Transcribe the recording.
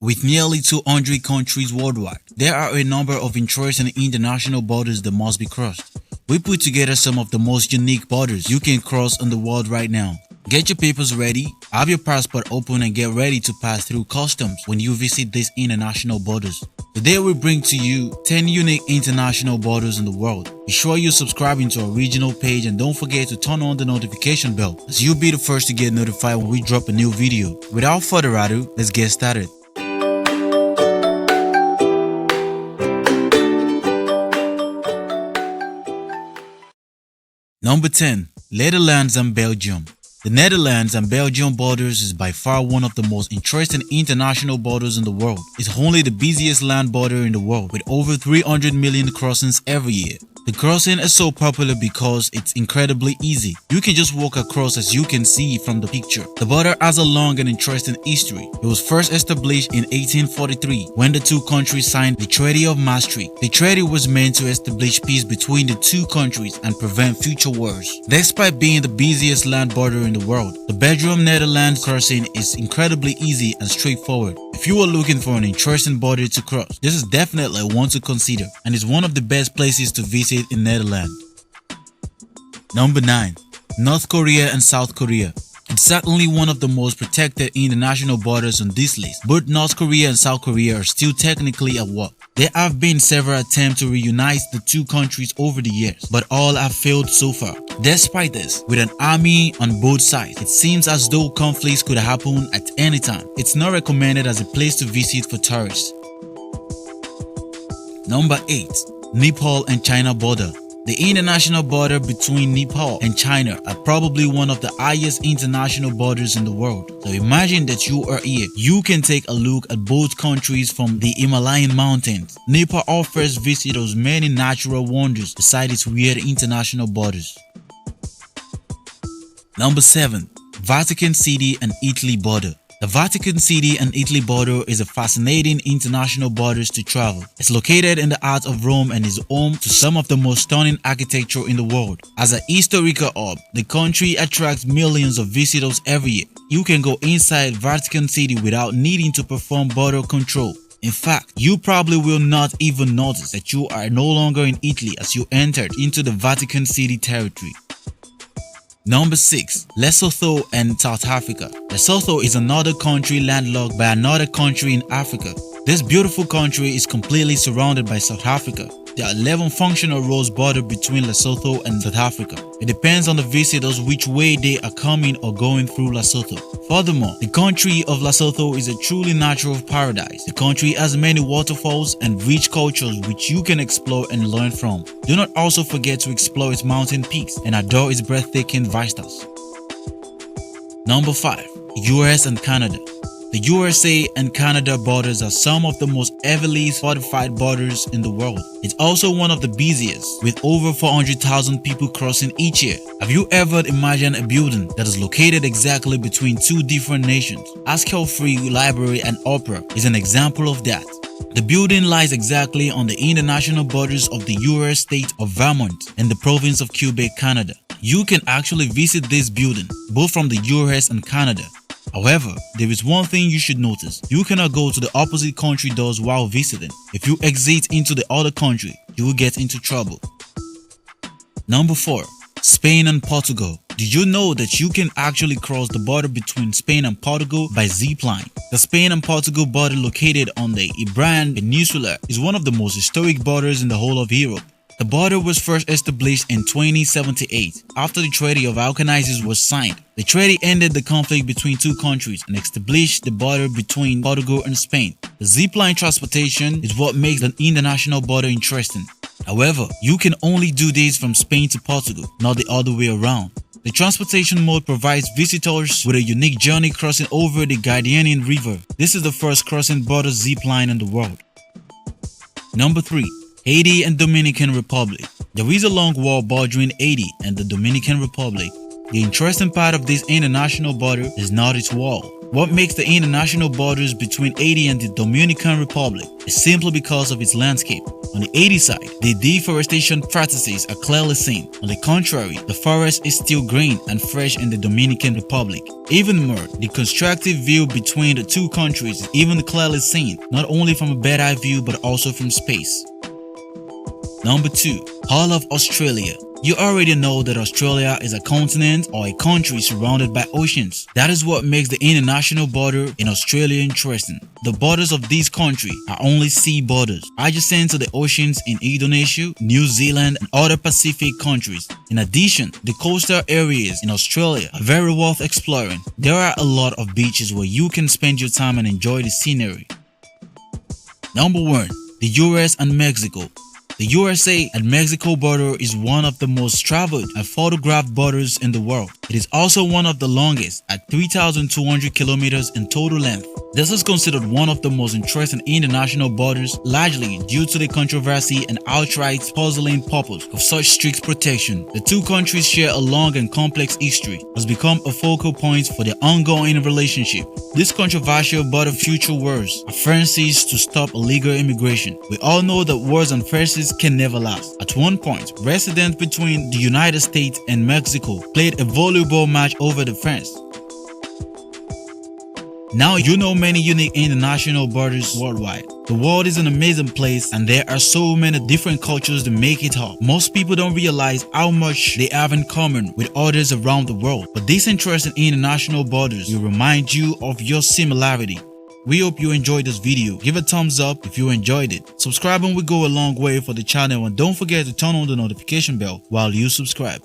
With nearly 200 countries worldwide, there are a number of interesting international borders that must be crossed. We put together some of the most unique borders you can cross in the world right now. Get your papers ready, have your passport open and get ready to pass through customs when you visit these international borders. Today we bring to you 10 unique international borders in the world. Be sure you subscribe to our regional page and don't forget to turn on the notification bell as you'll be the first to get notified when we drop a new video. Without further ado, let's get started. Number 10. Netherlands and Belgium. The Netherlands and Belgium borders is by far one of the most interesting international borders in the world. It's only the busiest land border in the world with over 300 million crossings every year. The crossing is so popular because it's incredibly easy. You can just walk across as you can see from the picture. The border has a long and interesting history. It was first established in 1843 when the two countries signed the Treaty of Maastricht. The treaty was meant to establish peace between the two countries and prevent future wars. Despite being the busiest land border in the world, the Belgium-Netherlands crossing is incredibly easy and straightforward. If you are looking for an interesting border to cross, this is definitely one to consider and is one of the best places to visit in Netherlands. Number 9. North Korea and South Korea. It's certainly one of the most protected international borders on this list. Both North Korea and South Korea are still technically at war. There have been several attempts to reunite the two countries over the years, but all have failed so far. Despite this, with an army on both sides, it seems as though conflicts could happen at any time. It's not recommended as a place to visit for tourists. Number 8. Nepal and China border. The international border between Nepal and China are probably one of the highest international borders in the world. So imagine that you are here. You can take a look at both countries from the Himalayan mountains. Nepal offers visitors many natural wonders besides its weird international borders. Number 7. Vatican City and Italy border. The Vatican City and Italy border is a fascinating international border to travel. It's located in the heart of Rome and is home to some of the most stunning architecture in the world. As a historical hub, the country attracts millions of visitors every year. You can go inside Vatican City without needing to perform border control. In fact, you probably will not even notice that you are no longer in Italy as you entered into the Vatican City territory. Number 6. Lesotho and South Africa. Lesotho is another country landlocked by another country in Africa. This beautiful country is completely surrounded by South Africa. There are 11 functional roads border between Lesotho and South Africa. It depends on the visitors which way they are coming or going through Lesotho. Furthermore, the country of Lesotho is a truly natural paradise. The country has many waterfalls and rich cultures which you can explore and learn from. Do not also forget to explore its mountain peaks and adore its breathtaking vistas. Number 5. US and Canada. The USA and Canada borders are some of the most heavily fortified borders in the world. It's also one of the busiest, with over 400,000 people crossing each year. Have you ever imagined a building that is located exactly between two different nations? Askel Free Library and Opera is an example of that. The building lies exactly on the international borders of the US state of Vermont and the province of Quebec, Canada. You can actually visit this building, both from the US and Canada. However, there is one thing you should notice. You cannot go to the opposite country doors while visiting. If you exit into the other country, you will get into trouble. Number 4. Spain and Portugal. Did you know that you can actually cross the border between Spain and Portugal by zipline? The Spain and Portugal border located on the Iberian Peninsula is one of the most historic borders in the whole of Europe. The border was first established in 2078 after the Treaty of Alcanices was signed. The treaty ended the conflict between two countries and established the border between Portugal and Spain. The zipline transportation is what makes the international border interesting. However, you can only do this from Spain to Portugal, not the other way around. The transportation mode provides visitors with a unique journey crossing over the Guardian River. This is the first crossing border zipline in the world. Number 3. Haiti and Dominican Republic. There is a long wall bordering Haiti and the Dominican Republic. The interesting part of this international border is not its wall. What makes the international borders between Haiti and the Dominican Republic is simply because of its landscape. On the Haiti side, the deforestation practices are clearly seen. On the contrary, the forest is still green and fresh in the Dominican Republic. Even more, the constructive view between the two countries is even clearly seen, not only from a bird-eye view but also from space. Number 2. All of Australia. You already know that Australia is a continent or a country surrounded by oceans. That is what makes the international border in Australia interesting. The borders of this country are only sea borders, adjacent to the oceans in Indonesia, New Zealand, and other Pacific countries. In addition, the coastal areas in Australia are very worth exploring. There are a lot of beaches where you can spend your time and enjoy the scenery. Number 1. The US and Mexico. The USA and Mexico border is one of the most traveled and photographed borders in the world. It is also one of the longest at 3,200 kilometers in total length. This is considered one of the most interesting international borders, largely due to the controversy and outright puzzling purpose of such strict protection. The two countries share a long and complex history, has become a focal point for their ongoing relationship. This controversial border future wars are fences to stop illegal immigration. We all know that wars and fences can never last. At one point, residents between the United States and Mexico played a volleyball match over the fence. Now you know many unique international borders worldwide. The world is an amazing place and there are so many different cultures that make it up. Most people don't realize how much they have in common with others around the world. But these interesting international borders will remind you of your similarity. We hope you enjoyed this video. Give a thumbs up if you enjoyed it. Subscribing will go a long way for the channel and don't forget to turn on the notification bell while you subscribe.